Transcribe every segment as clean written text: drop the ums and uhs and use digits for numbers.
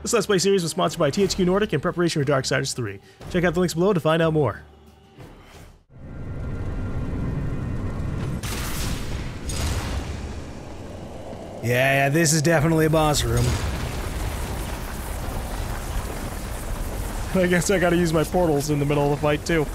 This Let's Play series was sponsored by THQ Nordic in preparation for Darksiders 3. Check out the links below to find out more. Yeah, this is definitely a boss room. I guess I gotta use my portals in the middle of the fight, too.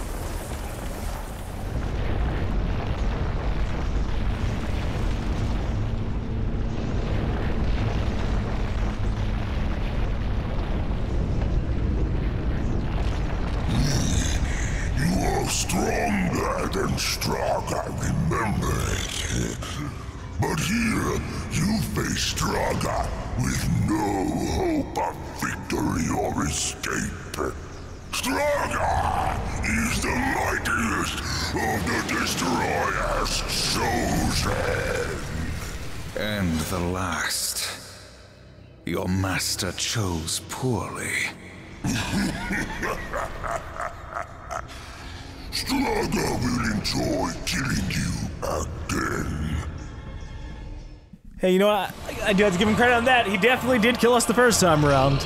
You are stronger than Straga, remember it. But here, you face Straga with no hope of victory or escape. Straga is the mightiest of the Destroyer's chosen. And the last. Your master chose poorly. Straga will enjoy killing you again. Hey, you know what? I do have to give him credit on that. He definitely did kill us the first time around.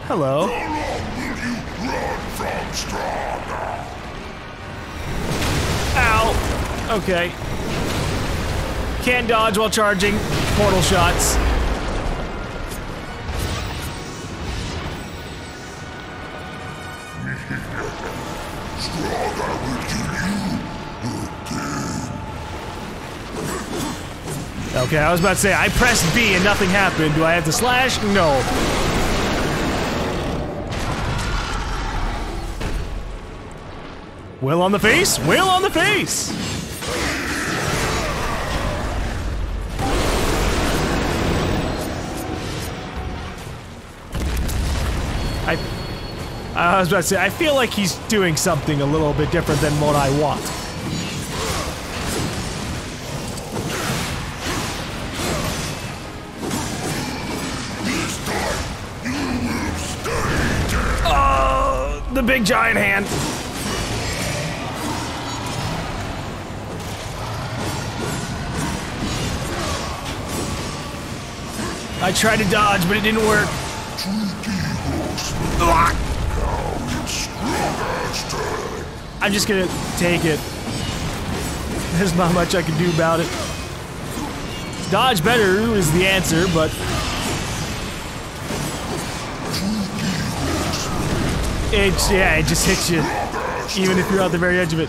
Hello. How long will you run from Straga? Ow! Okay. Can't dodge while charging. Portal shots. Straga will kill you again. Okay, I was about to say, I pressed B and nothing happened. Do I have to slash? No. Will on the face? Will on the face! I was about to say, I feel like he's doing something a little bit different than what I want. Oh, the big giant hand. I tried to dodge, but it didn't work. I'm just gonna take it. There's not much I can do about it. Dodge better is the answer, but... it just hits you, even if you're at the very edge of it.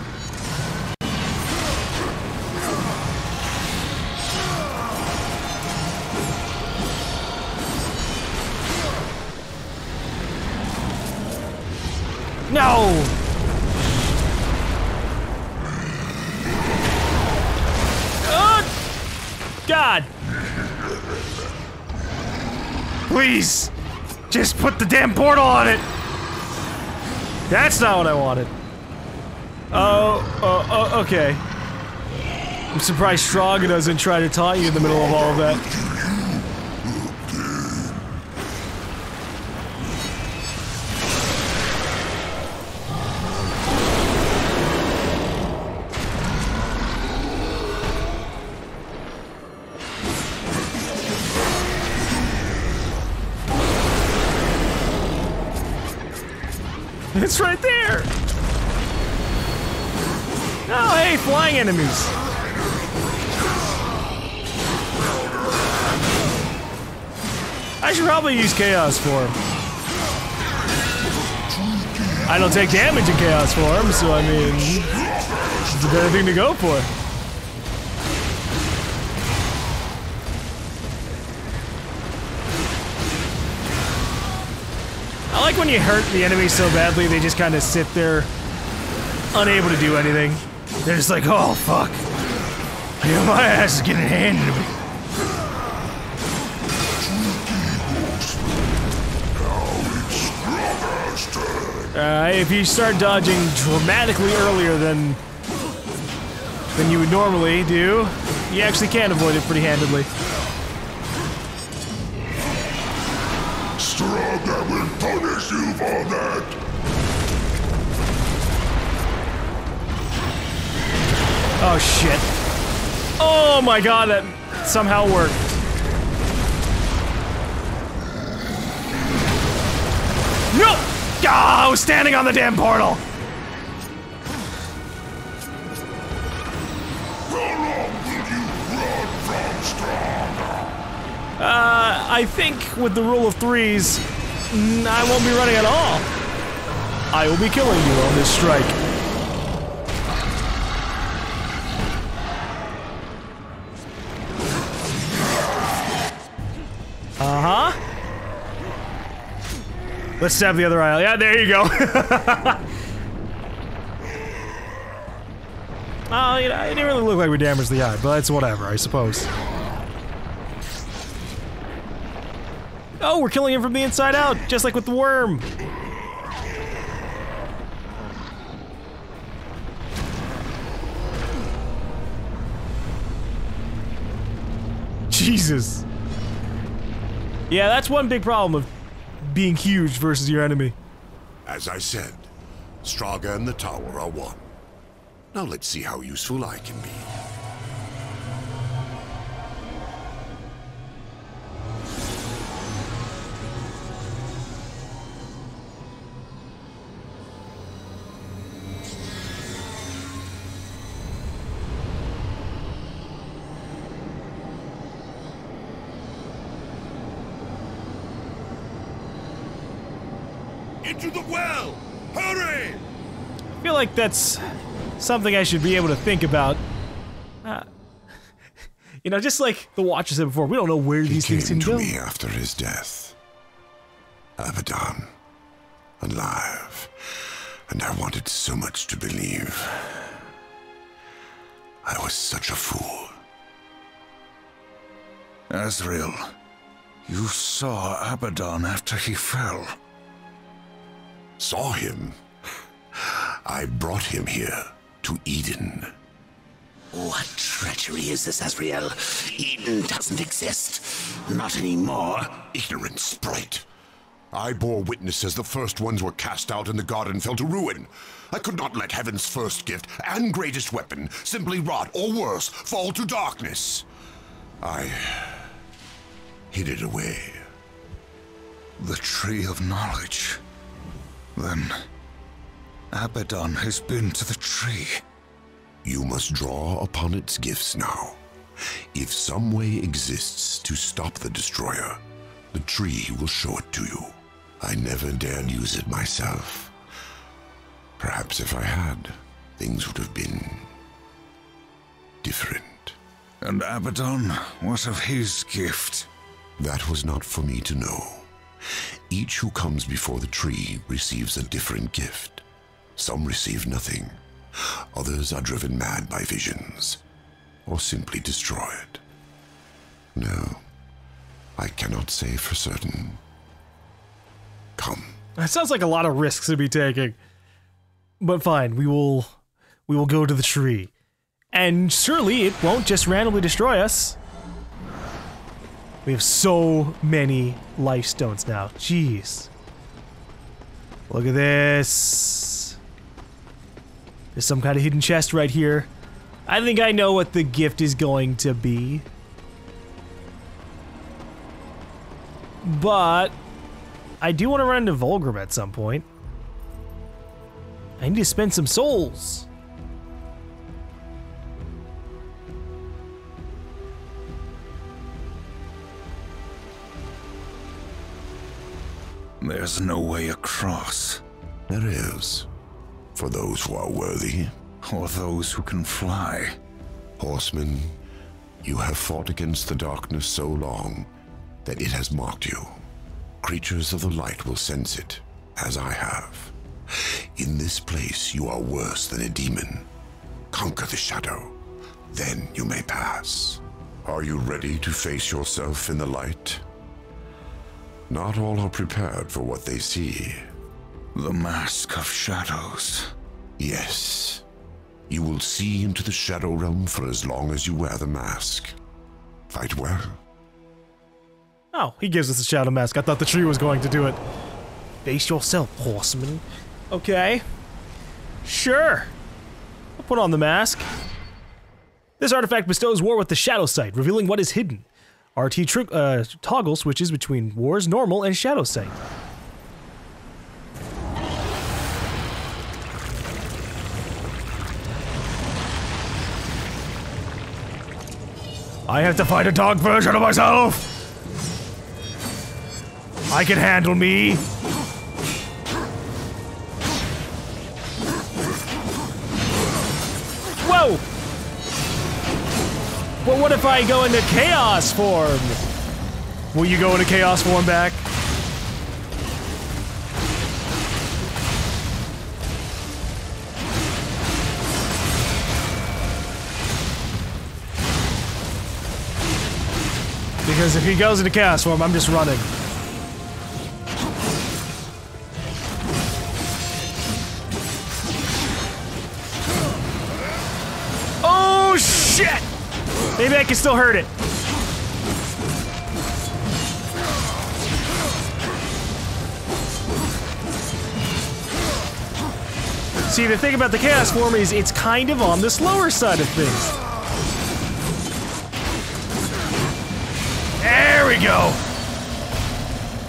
No! God! Please! Just put the damn portal on it! That's not what I wanted. Oh, okay. I'm surprised Straga doesn't try to taunt you in the middle of all of that. It's right there! Oh, hey, flying enemies! I should probably use Chaos Form. I don't take damage in Chaos Form, so I mean... it's a better thing to go for. I like when you hurt the enemy so badly, they just kind of sit there, unable to do anything. They're just like, oh, fuck. You know, my ass is getting handed to me. If you start dodging dramatically earlier than you would normally do, you actually can avoid it pretty handedly. Straga will punish you for that! Oh shit. Oh my god, that somehow worked. standing on the damn portal! How long will you run from Straga? I think with the rule of threes, I won't be running at all. I will be killing you on this strike. Uh-huh. Let's stab the other eye. Yeah, there you go. Oh, you know, it didn't really look like we damaged the eye, but it's whatever, I suppose. Oh, we're killing him from the inside out, just like with the worm. Jesus. Yeah, that's one big problem of being huge versus your enemy. As I said, Straga and the tower are one. Now let's see how useful I can be. Into the well! Hurry! I feel like that's something I should be able to think about. You know, just like the Watcher said before, we don't know where these things can go. He came to me after his death. Abaddon. Alive. And I wanted so much to believe. I was such a fool. Azrael, you saw Abaddon after he fell. Saw him? I brought him here, to Eden. What treachery is this, Azrael? Eden doesn't exist. Not anymore. Ignorant sprite. I bore witness as the first ones were cast out and the garden fell to ruin. I could not let heaven's first gift and greatest weapon simply rot, or worse, fall to darkness. I hid it away. The Tree of Knowledge. Then, Abaddon has been to the tree. You must draw upon its gifts now. If some way exists to stop the Destroyer, the tree will show it to you. I never dared use it myself. Perhaps if I had, things would have been different. And Abaddon, what of his gift? That was not for me to know. Each who comes before the tree receives a different gift. Some receive nothing. Others are driven mad by visions, or simply destroyed. No, I cannot say for certain. Come. That sounds like a lot of risks to be taking. But fine, we will go to the tree. And surely it won't just randomly destroy us. We have so many life stones now. Jeez. Look at this. There's some kind of hidden chest right here. I think I know what the gift is going to be. But I do want to run into Vulgrim at some point. I need to spend some souls. There's no way across. There is, for those who are worthy. Or those who can fly. Horsemen, you have fought against the darkness so long that it has marked you. Creatures of the light will sense it, as I have. In this place, you are worse than a demon. Conquer the shadow, then you may pass. Are you ready to face yourself in the light? Not all are prepared for what they see. The mask of shadows. Yes. You will see into the shadow realm for as long as you wear the mask. Fight well. Oh, he gives us a shadow mask. I thought the tree was going to do it. Face yourself, horseman. Okay. Sure. I'll put on the mask. This artifact bestows war with the shadow sight, revealing what is hidden. RT toggle switches between war's normal and shadow sight. I have to find a dog version of myself! I can handle me! Whoa! Well, what if I go into chaos form? Will you go into chaos form back? Because if he goes into chaos form, I'm just running. Oh shit! Maybe I can still hurt it. See, the thing about the chaos form is it's kind of on the slower side of things. There we go!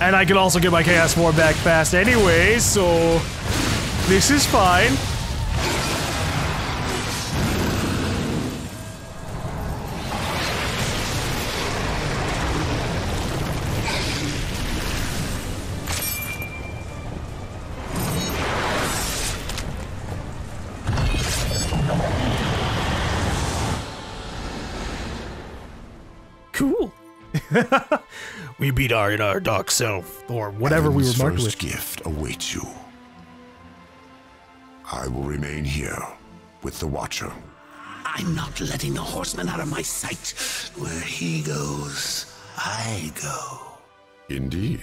And I can also get my chaos form back fast anyway, so this is fine. Cool. We beat our dark self, or whatever we were marked with. First gift awaits you. I will remain here with the Watcher. I'm not letting the horseman out of my sight. Where he goes, I go. Indeed.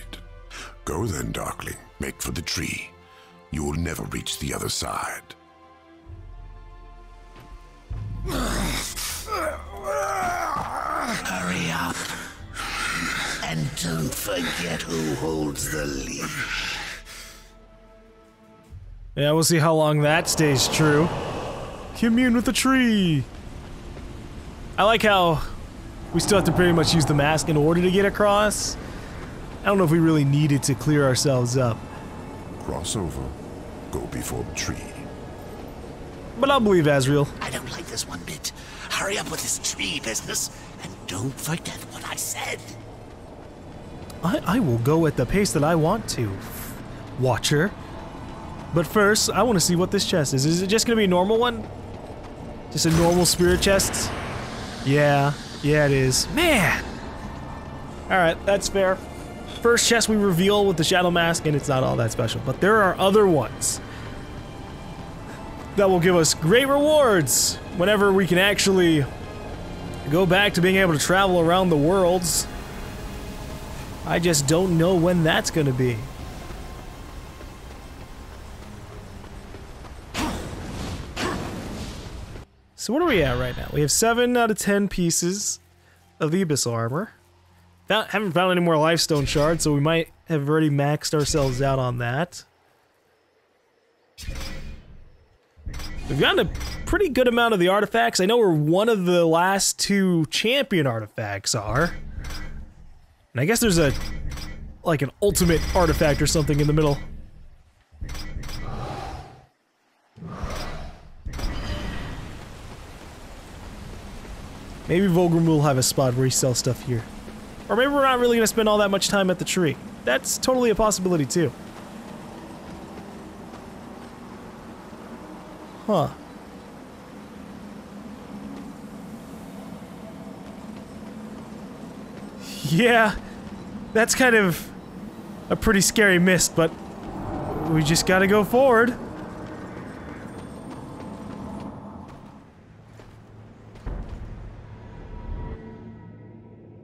Go then, Darkling. Make for the tree. You will never reach the other side. Hurry up. And don't forget who holds the leash. Yeah, we'll see how long that stays true. Commune with the tree! I like how we still have to pretty much use the mask in order to get across. I don't know if we really needed to clear ourselves up. Cross over. Go before the tree. But I'll believe Azrael. I don't like this one bit. Hurry up with this tree business, and don't forget what I said. I will go at the pace that I want to, Watcher. But first, I want to see what this chest is. Is it just going to be a normal one? Just a normal spirit chest? Yeah, it is. Man! Alright, that's fair. First chest we reveal with the Shadow Mask, and it's not all that special. But there are other ones that will give us great rewards whenever we can actually go back to being able to travel around the worlds. I just don't know when that's gonna be. So what are we at right now? We have 7 out of 10 pieces of the Abyssal armor. Haven't found any more Lifestone shards, so we might have already maxed ourselves out on that. We've gotten a pretty good amount of the artifacts. I know where one of the last 2 champion artifacts are. And I guess there's like an ultimate artifact or something in the middle. Maybe Volgrim will have a spot where he sells stuff here. Or maybe we're not really going to spend all that much time at the tree. That's totally a possibility too. Huh. Yeah, that's kind of a pretty scary mist, but we just gotta go forward.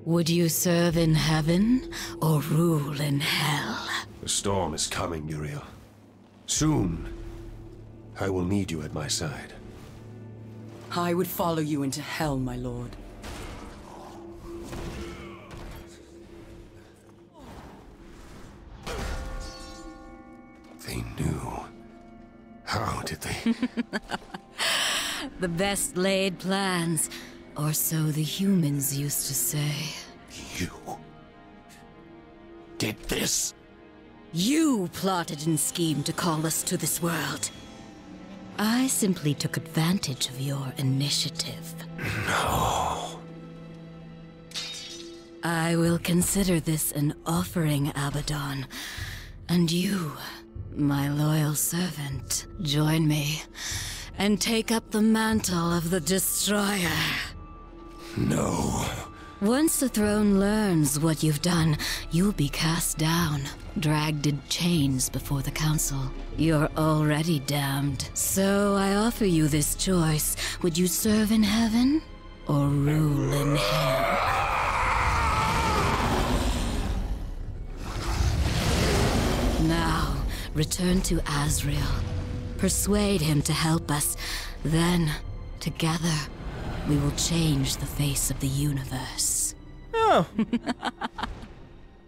Would you serve in heaven or rule in hell? The storm is coming, Uriel. Soon, I will need you at my side. I would follow you into hell, my lord. They knew. How did they? The best laid plans, or so the humans used to say. You did this? You plotted and schemed to call us to this world. I simply took advantage of your initiative. No. I will consider this an offering, Abaddon. And you, my loyal servant, join me and take up the mantle of the Destroyer. No. Once the throne learns what you've done, you'll be cast down, dragged in chains before the council. You're already damned. So I offer you this choice. Would you serve in heaven or rule in hell? Now, return to Azrael. Persuade him to help us. Then, together, we will change the face of the universe. Oh.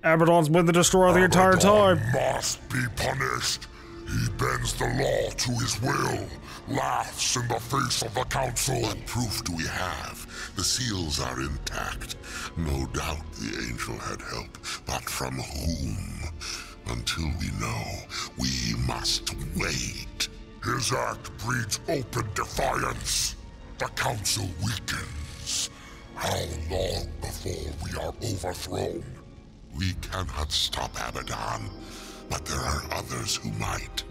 Abaddon's been the destroyer the entire time. Must be punished. He bends the law to his will, laughs in the face of the council. What proof do we have? The seals are intact. No doubt the angel had help, but from whom? Until we know, we must wait. His act breeds open defiance. The council weakens. How long before we are overthrown? We cannot stop Abaddon, but there are others who might,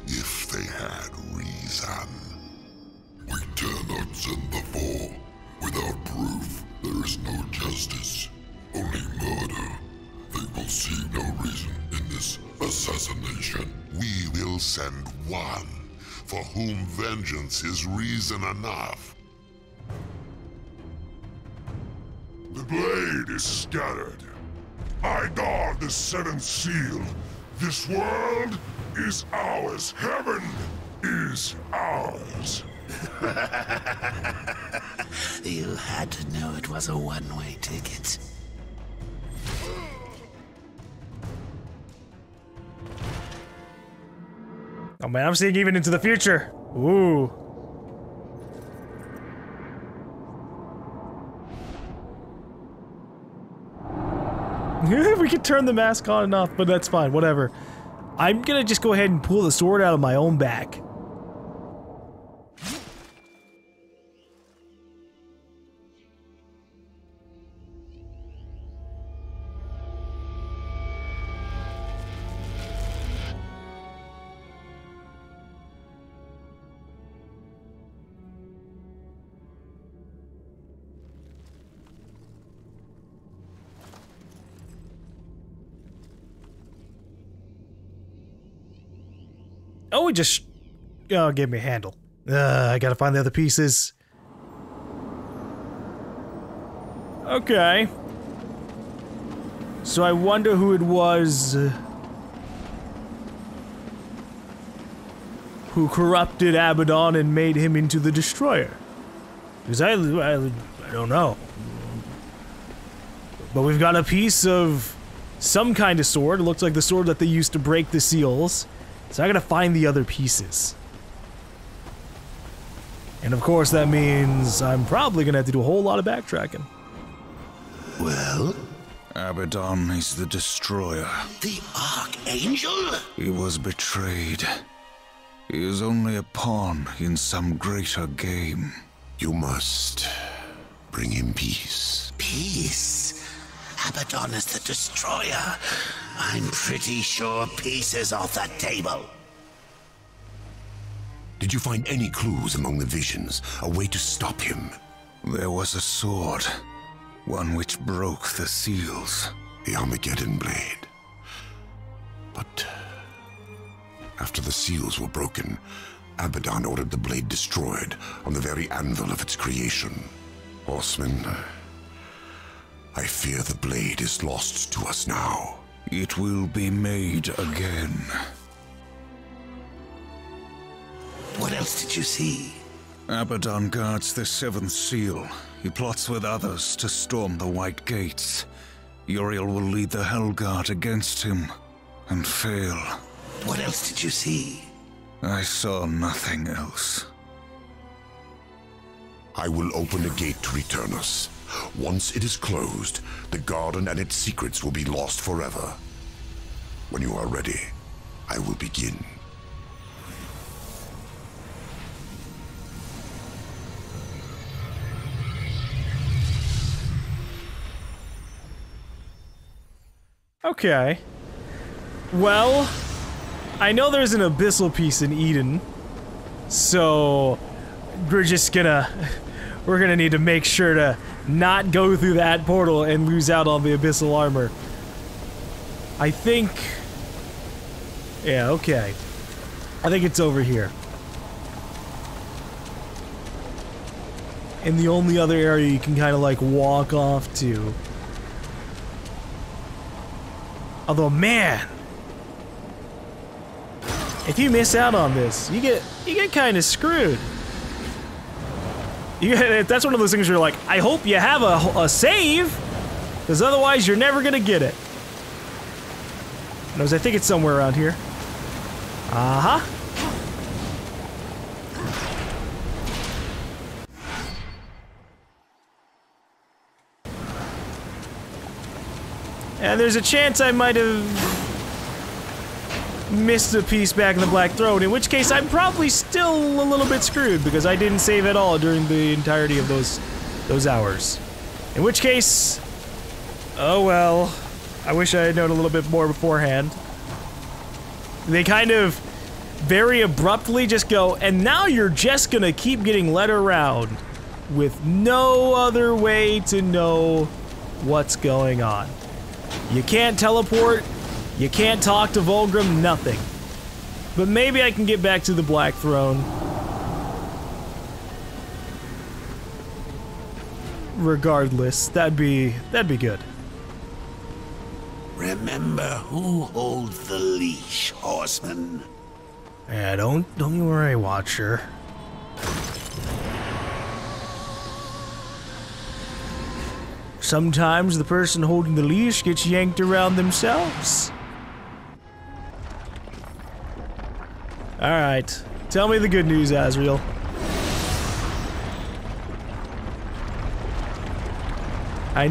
if they had reason. We dare not send the four. Without proof, there is no justice, only murder. They will see no reason in this assassination. We will send one, for whom vengeance is reason enough. The blade is scattered. I guard the seventh seal. This world is ours. Heaven is ours. You had to know it was a one-way ticket. Oh man, I'm seeing even into the future. Ooh. We could turn the mask on and off, but that's fine, whatever. I'm gonna just go ahead and pull the sword out of my own back. Oh, it just gave me a handle. I gotta find the other pieces. Okay. So I wonder who it was who corrupted Abaddon and made him into the Destroyer. Because I don't know. But we've got a piece of some kind of sword. It looks like the sword that they used to break the seals. So I gotta find the other pieces. And of course that means I'm probably gonna have to do a whole lot of backtracking. Well? Abaddon is the Destroyer. The Archangel? He was betrayed. He is only a pawn in some greater game. You must bring him peace. Peace? Abaddon is the Destroyer. I'm pretty sure peace is off the table. Did you find any clues among the visions? A way to stop him? There was a sword. One which broke the seals. The Armageddon blade. But after the seals were broken, Abaddon ordered the blade destroyed on the very anvil of its creation. Horseman, I fear the blade is lost to us now. It will be made again. What else did you see? Abaddon guards the seventh seal. He plots with others to storm the White Gates. Uriel will lead the Hellguard against him and fail. What else did you see? I saw nothing else. I will open a gate to return us. Once it is closed, the garden and its secrets will be lost forever. When you are ready, I will begin. Okay. Well, I know there's an Abyssal piece in Eden, so we're gonna need to make sure to not go through that portal and lose out on the Abyssal armor. I think... yeah, okay. I think it's over here. And the only other area you can kind of like walk off to. Although, man, if you miss out on this, you get kind of screwed. That's one of those things where you're like, I hope you have a save, because otherwise you're never gonna get it. Knows, I think it's somewhere around here. Uh-huh. And there's a chance I might have missed a piece back in the Black Throne, in which case I'm probably still a little bit screwed because I didn't save at all during the entirety of those hours. In which case, oh well, I wish I had known a little bit more beforehand. They kind of very abruptly just go, and now you're just gonna keep getting led around with no other way to know what's going on. You can't teleport, you can't talk to Vulgrim, nothing. But maybe I can get back to the Black Throne. Regardless, that'd be good. Remember who holds the leash, horseman. Yeah, don't you worry, Watcher. Sometimes the person holding the leash gets yanked around themselves. Alright, tell me the good news, Azrael. I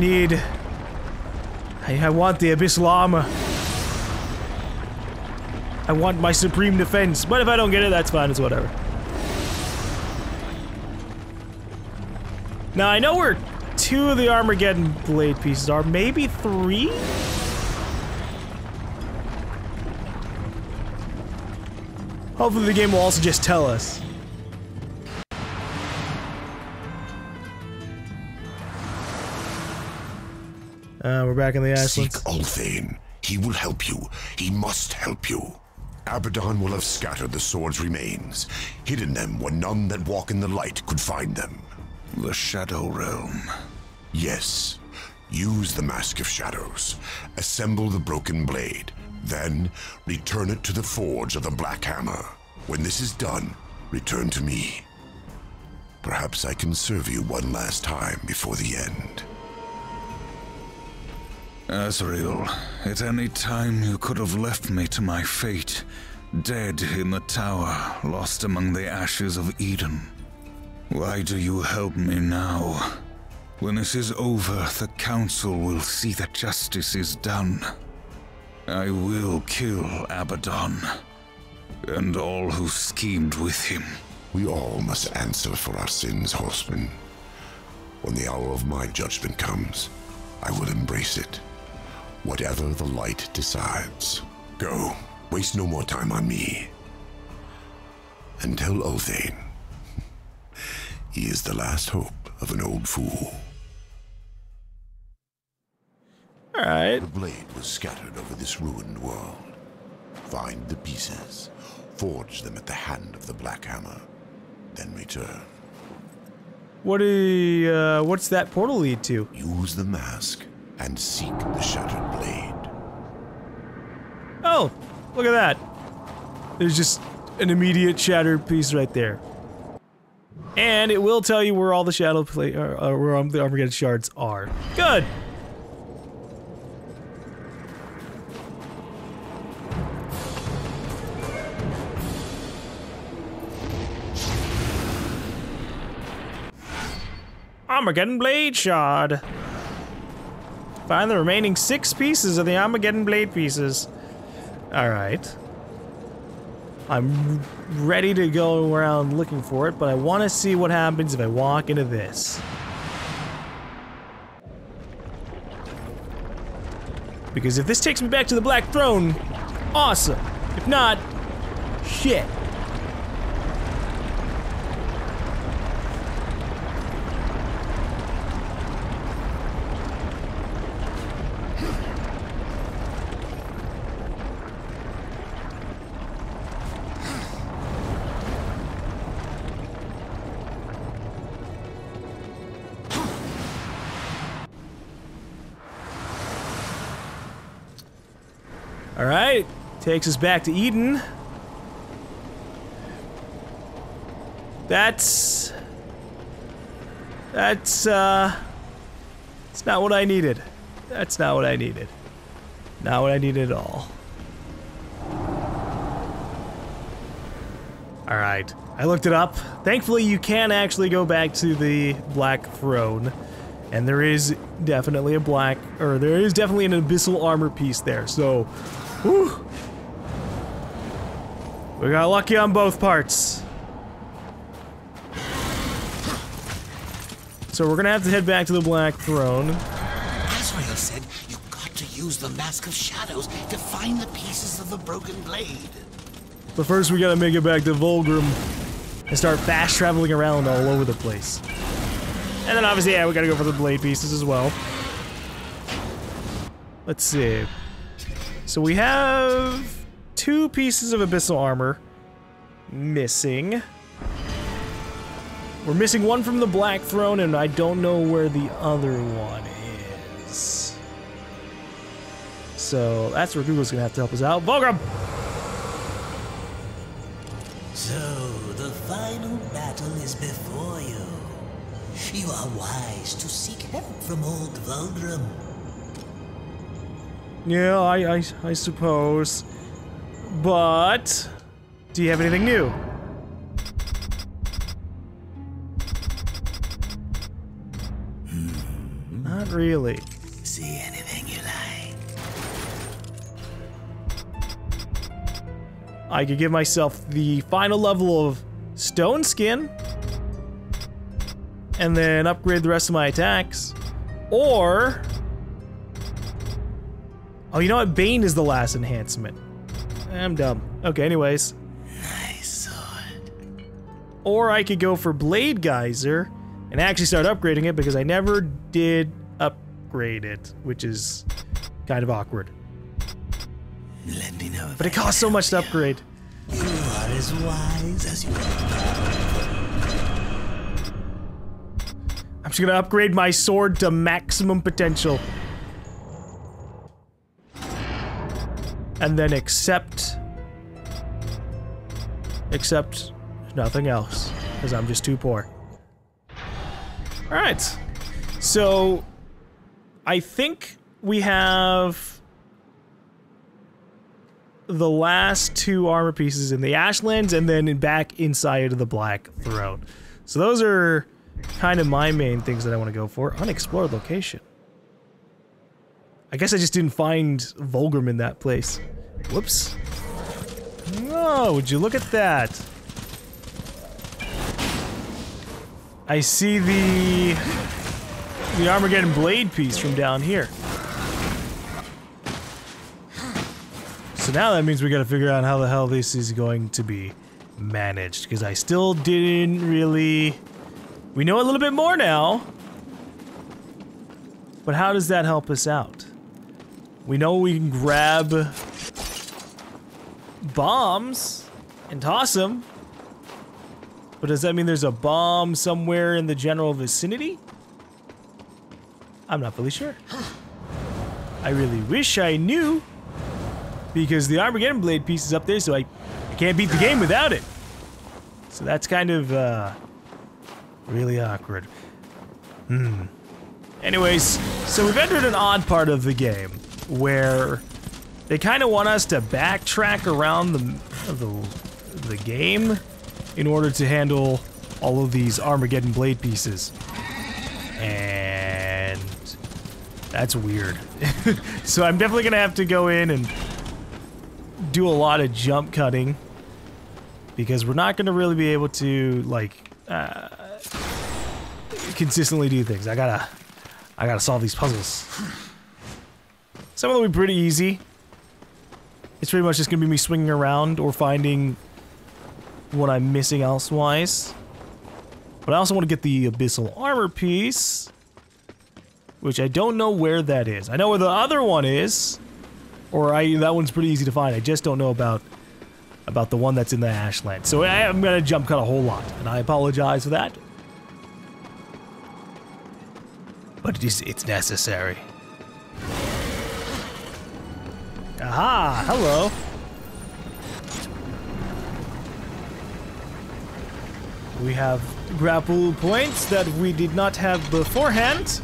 want the Abyssal armor. I want my supreme defense, but if I don't get it, that's fine, it's whatever. Now, I know where 2 of the Armageddon blade pieces are, maybe 3? Hopefully the game will also just tell us. We're back in the Ashlands. Seek Ulthane. He will help you. He must help you. Abaddon will have scattered the sword's remains, hidden them where none that walk in the light could find them. The Shadow Realm. Yes. Use the Mask of Shadows. Assemble the broken blade. Then, return it to the forge of the Black Hammer. When this is done, return to me. Perhaps I can serve you one last time before the end. Azrael, at any time you could have left me to my fate, dead in the tower, lost among the ashes of Eden. Why do you help me now? When this is over, the Council will see that justice is done. I will kill Abaddon, and all who schemed with him. We all must answer for our sins, horseman. When the hour of my judgment comes, I will embrace it. Whatever the light decides. Go. Waste no more time on me. And tell Ulthane. He is the last hope of an old fool. Alright. The blade was scattered over this ruined world. Find the pieces. Forge them at the hand of the Black Hammer. Then return. What's that portal lead to? Use the mask and seek the shattered blade. Oh, look at that. There's just an immediate shattered piece right there. And it will tell you where all the shadow where the Armageddon shards are. Good. Armageddon Blade Shard. Find the remaining 6 pieces of the Armageddon Blade pieces. Alright. I'm ready to go around looking for it, but I want to see what happens if I walk into this. Because if this takes me back to the Black Throne, awesome. If not, shit. Alright, takes us back to Eden. It's not what I needed. That's not what I needed. Not what I needed at all. Alright, I looked it up. Thankfully, you can actually go back to the Black Throne. And there is definitely an Abyssal armor piece there, so... Whew. We got lucky on both parts. So we're gonna have to head back to the Black Throne. Azrael said you got to use the Mask of Shadows to find the pieces of the broken blade. But first we gotta make it back to Vulgrim and start fast traveling around all over the place. And then obviously, yeah, we gotta go for the blade pieces as well. Let's see. So we have 2 pieces of Abyssal armor missing. We're missing one from the Black Throne, and I don't know where the other one is. So that's where Google's gonna have to help us out. Vulgrim! So, the final battle is before you. You are wise to seek help from old Vulgrim. Yeah, I suppose. But... do you have anything new? Not really. See anything you like? I could give myself the final level of Stone Skin. And then upgrade the rest of my attacks. Or... oh, you know what? Bane is the last enhancement. I'm dumb. Okay, anyways. Nice sword. Or I could go for Blade Geyser and actually start upgrading it because I never did upgrade it, which is kind of awkward. Let me know if but it costs so much to upgrade. You are as wise as you are. I'm just gonna upgrade my sword to maximum potential. And then accept nothing else, because I'm just too poor. Alright. So, I think we have the last 2 armor pieces in the Ashlands and then back inside of the Black Throne. So those are kind of my main things that I want to go for. Unexplored location. I guess I just didn't find Vulgrim in that place. Whoops. Oh, would you look at that? I see the Armageddon blade piece from down here. So now that means we gotta figure out how the hell this is going to be managed, because I still didn't really... we know a little bit more now. But how does that help us out? We know we can grab bombs and toss them. But does that mean there's a bomb somewhere in the general vicinity? I'm not really sure. I really wish I knew. Because the Armageddon blade piece is up there, so I can't beat the game without it. So that's kind of, really awkward. Anyways, so we've entered an odd part of the game where they kind of want us to backtrack around the game in order to handle all of these Armageddon blade pieces. And that's weird. So I'm definitely gonna have to go in and do a lot of jump cutting because we're not gonna really be able to like consistently do things. I gotta solve these puzzles. Some of them will be pretty easy. It's pretty much just gonna be me swinging around or finding what I'm missing elsewise. But I also want to get the Abyssal armor piece, which I don't know where that is. I know where the other one is, or that one's pretty easy to find. I just don't know about the one that's in the Ashland. So I'm gonna jump cut a whole lot, and I apologize for that. But it's necessary. Aha! Hello! We have grapple points that we did not have beforehand,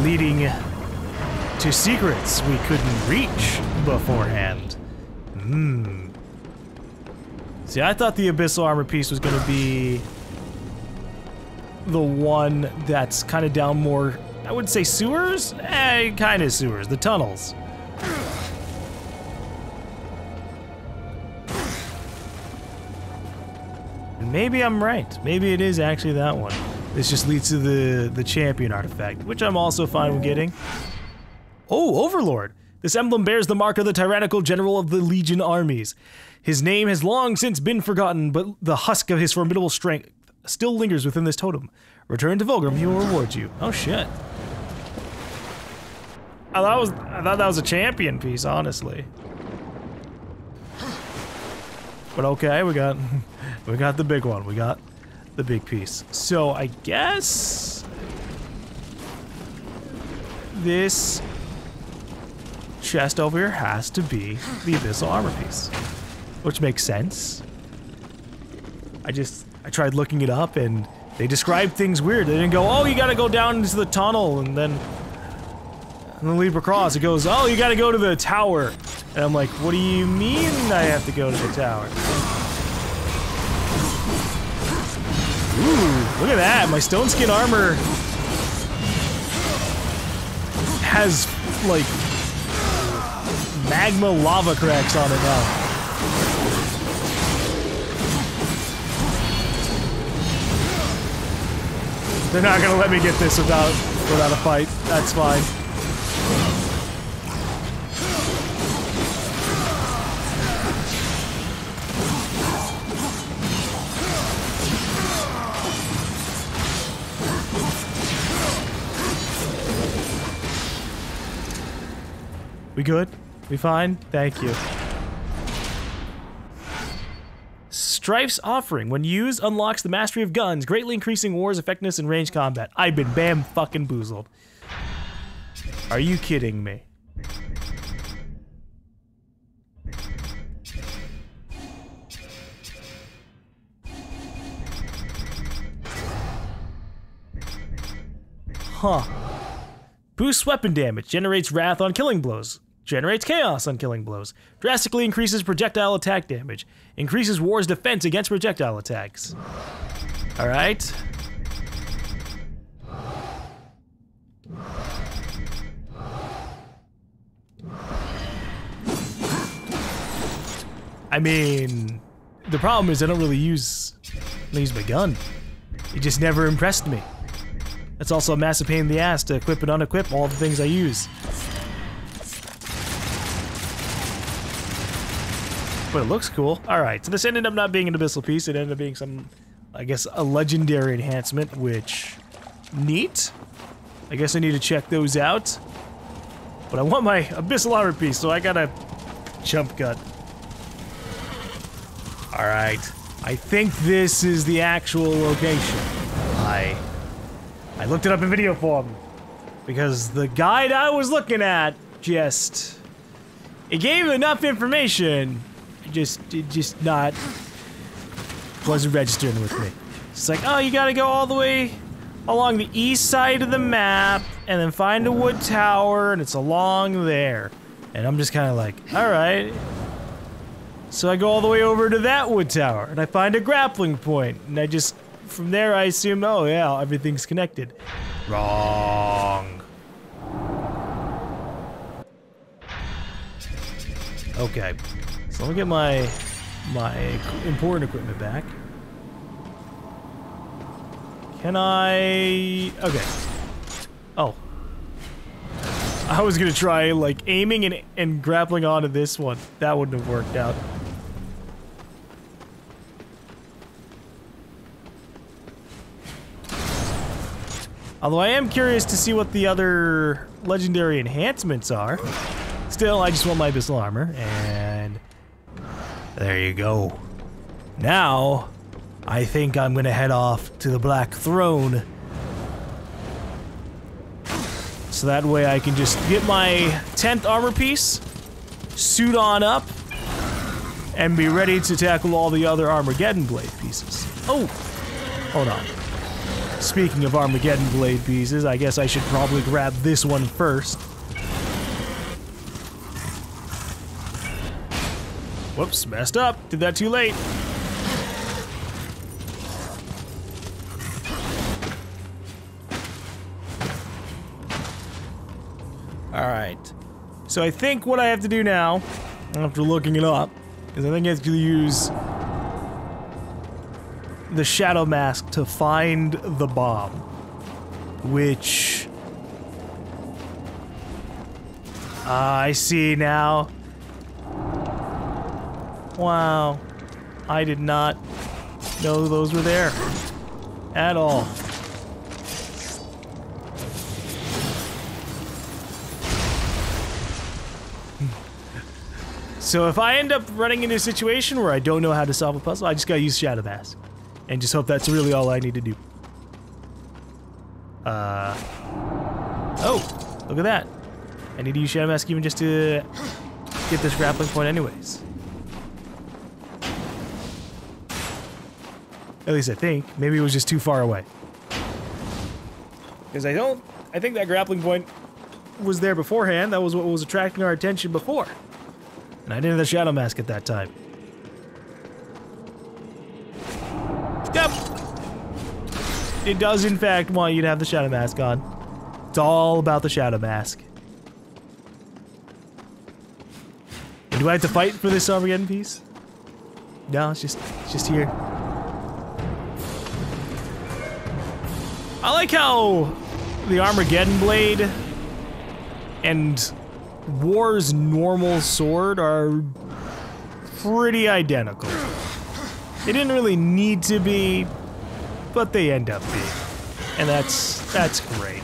leading to secrets we couldn't reach beforehand. See, I thought the Abyssal armor piece was gonna be the one that's kind of down more, I would say sewers? Kind of sewers, the tunnels. And maybe I'm right. Maybe it is actually that one. This just leads to the champion artifact, which I'm also fine with getting. Oh, Overlord! This emblem bears the mark of the tyrannical general of the Legion armies. His name has long since been forgotten, but the husk of his formidable strength still lingers within this totem. Return to Vulgrim, he will reward you. Oh shit. I thought that was a champion piece, honestly. But okay, we got the big one. We got the big piece. So I guess this chest over here has to be the Abyssal armor piece, which makes sense. I tried looking it up and they described things weird. They didn't go, oh, you gotta go down into the tunnel and then leap across. It goes, oh, you gotta go to the tower. And I'm like, what do you mean I have to go to the tower? Ooh, look at that. My stone skin armor has, like, magma lava cracks on it now. They're not gonna let me get this without a fight. That's fine. We good? We fine? Thank you. Strife's Offering. When used, unlocks the mastery of guns, greatly increasing war's effectiveness in ranged combat. I've been bam fucking boozled. Are you kidding me? Huh. Boosts weapon damage, generates wrath on killing blows. Generates chaos on killing blows. Drastically increases projectile attack damage. Increases war's defense against projectile attacks. Alright. I mean, the problem is I don't really use my gun. It just never impressed me. It's also a massive pain in the ass to equip and unequip all the things I use. But it looks cool. Alright, so this ended up not being an Abyssal piece. It ended up being some, I guess, a legendary enhancement, which... neat. I guess I need to check those out. But I want my Abyssal armor piece, so I gotta jump cut. Alright. I think this is the actual location. I looked it up in video form. Because the guide I was looking at just... it gave enough information. It just not wasn't registering with me. It's like, oh, you gotta go all the way along the east side of the map and then find a wood tower and it's along there. And I'm just kind of like, all right. So I go all the way over to that wood tower and I find a grappling point and I just, from there I assume, oh yeah, everything's connected. Wrong. Okay. So let me get my important equipment back. Can I... okay. Oh. I was gonna try, like, aiming and grappling onto this one. That wouldn't have worked out. Although I am curious to see what the other legendary enhancements are. Still, I just want my Abyssal armor, and there you go. Now, I think I'm gonna head off to the Black Throne. So that way I can just get my 10th armor piece, suit on up, and be ready to tackle all the other Armageddon blade pieces. Oh, hold on. Speaking of Armageddon blade pieces, I guess I should probably grab this one first. Whoops, messed up. Did that too late. Alright. So I think what I have to do now, after looking it up, is I think I have to use the Shadow Mask to find the bomb, which I see now. Wow, I did not know those were there at all. So if I end up running into a situation where I don't know how to solve a puzzle, I just gotta use Shadow Mask. And just hope that's really all I need to do. Oh, look at that. I need to use Shadow Mask even just to get this grappling point anyways. At least I think. Maybe it was just too far away. Because I think that grappling point was there beforehand. That was what was attracting our attention before. And I didn't have the Shadow Mask at that time. Yep. It does, in fact, want you to have the Shadow Mask on. It's all about the Shadow Mask. And do I have to fight for this Armageddon piece? No, it's just here. I like how the Armageddon blade and War's normal sword are pretty identical. They didn't really need to be, but they end up being. And that's great.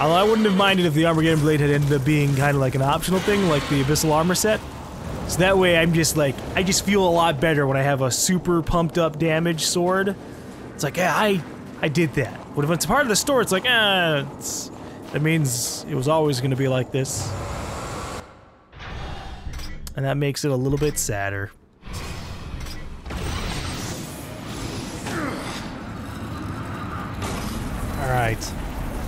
Although I wouldn't have minded if the Armageddon blade had ended up being kind of like an optional thing, like the Abyssal armor set. So that way I'm just like, I just feel a lot better when I have a super pumped up damage sword. It's like, yeah, I did that. But if it's part of the store, it's like, that means it was always gonna be like this. And that makes it a little bit sadder. Alright.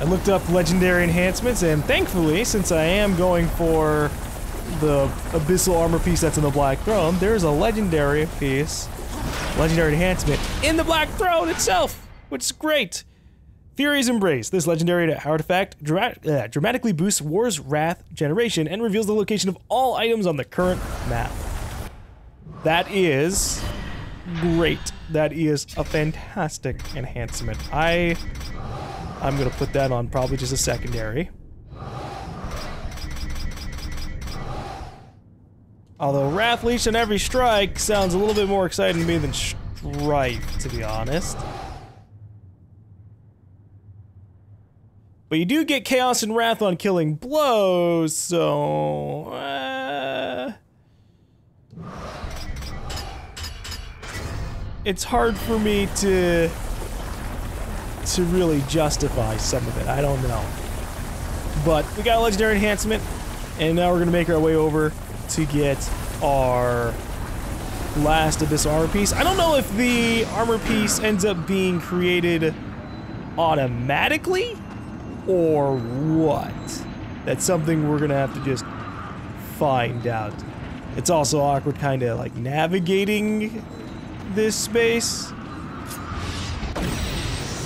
I looked up legendary enhancements, and thankfully, since I am going for the Abyssal armor piece that's in the Black Throne, there's a legendary piece, legendary enhancement, in the Black Throne itself, which is great. Fury's Embrace. This legendary artifact dramatically boosts War's Wrath generation and reveals the location of all items on the current map. That is great. That is a fantastic enhancement. I'm gonna put that on probably just a secondary. Although Wrath Leash on every strike sounds a little bit more exciting to me than Strife, to be honest. But you do get Chaos and Wrath on killing blows, so... it's hard for me to really justify some of it. I don't know. But we got a legendary enhancement, and now we're gonna make our way over to get our last Abyssal armor piece. I don't know if the armor piece ends up being created automatically or what. That's something we're gonna have to just find out. It's also awkward kind of like navigating this space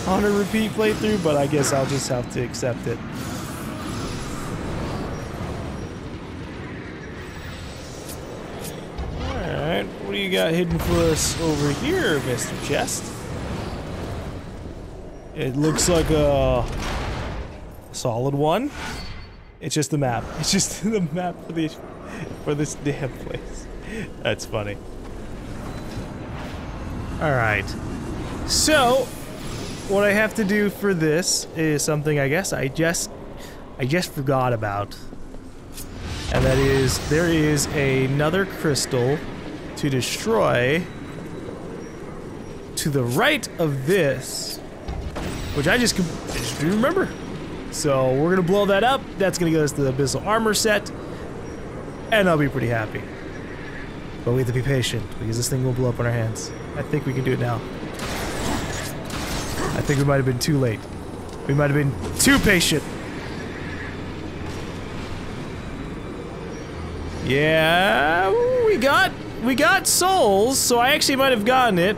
on a repeat playthrough, but I guess I'll just have to accept it. Alright, what do you got hidden for us over here, Mr. Chest? It looks like a solid one. It's just the map. It's just the map for this damn place. That's funny. Alright. So, what I have to do for this is something I guess I just forgot about. And that is, there is another crystal to destroy to the right of this, which I just didn't remember. So we're gonna blow that up. That's gonna get us the Abyssal armor set, and I'll be pretty happy. But we have to be patient, because this thing will blow up on our hands. I think we can do it now. I think we might have been too late. We might have been too patient. Yeah, we got souls, so I actually might have gotten it.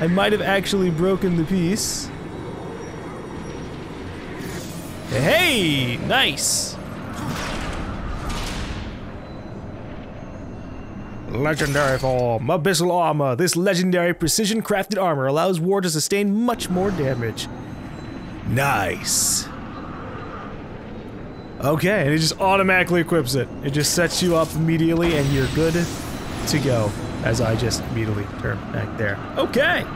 I might have actually broken the piece. Hey, nice. Legendary form, Abyssal armor. This legendary precision crafted armor allows War to sustain much more damage. Nice. Okay, and it just automatically equips it. It just sets you up immediately and you're good to go. As I just immediately turn back there. Okay,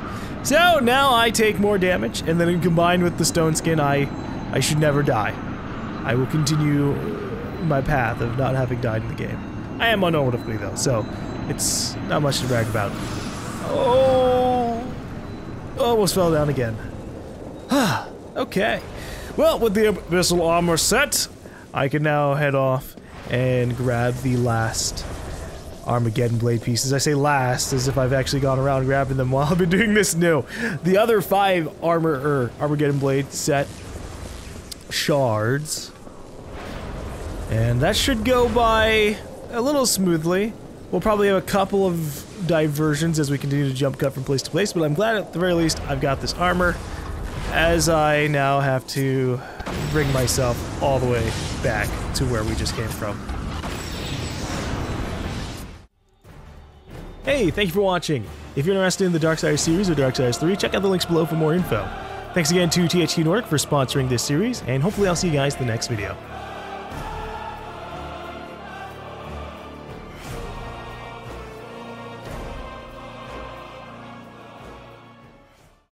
so now I take more damage, and then combined with the stone skin, I should never die. I will continue my path of not having died in the game. I am unnormatively though, so it's not much to brag about. Oh, almost fell down again. Okay, well, with the Abyssal armor set, I can now head off and grab the last Armageddon blade pieces. I say last as if I've actually gone around grabbing them while I've been doing this. No, the other 5 Armageddon blade set shards, and that should go by a little smoothly. We'll probably have a couple of diversions as we continue to jump cut from place to place, but I'm glad at the very least I've got this armor, as I now have to bring myself all the way back to where we just came from. Hey, thank you for watching. If you're interested in the Darksiders series or Darksiders 3, check out the links below for more info. Thanks again to THQ Nordic for sponsoring this series, and hopefully I'll see you guys in the next video.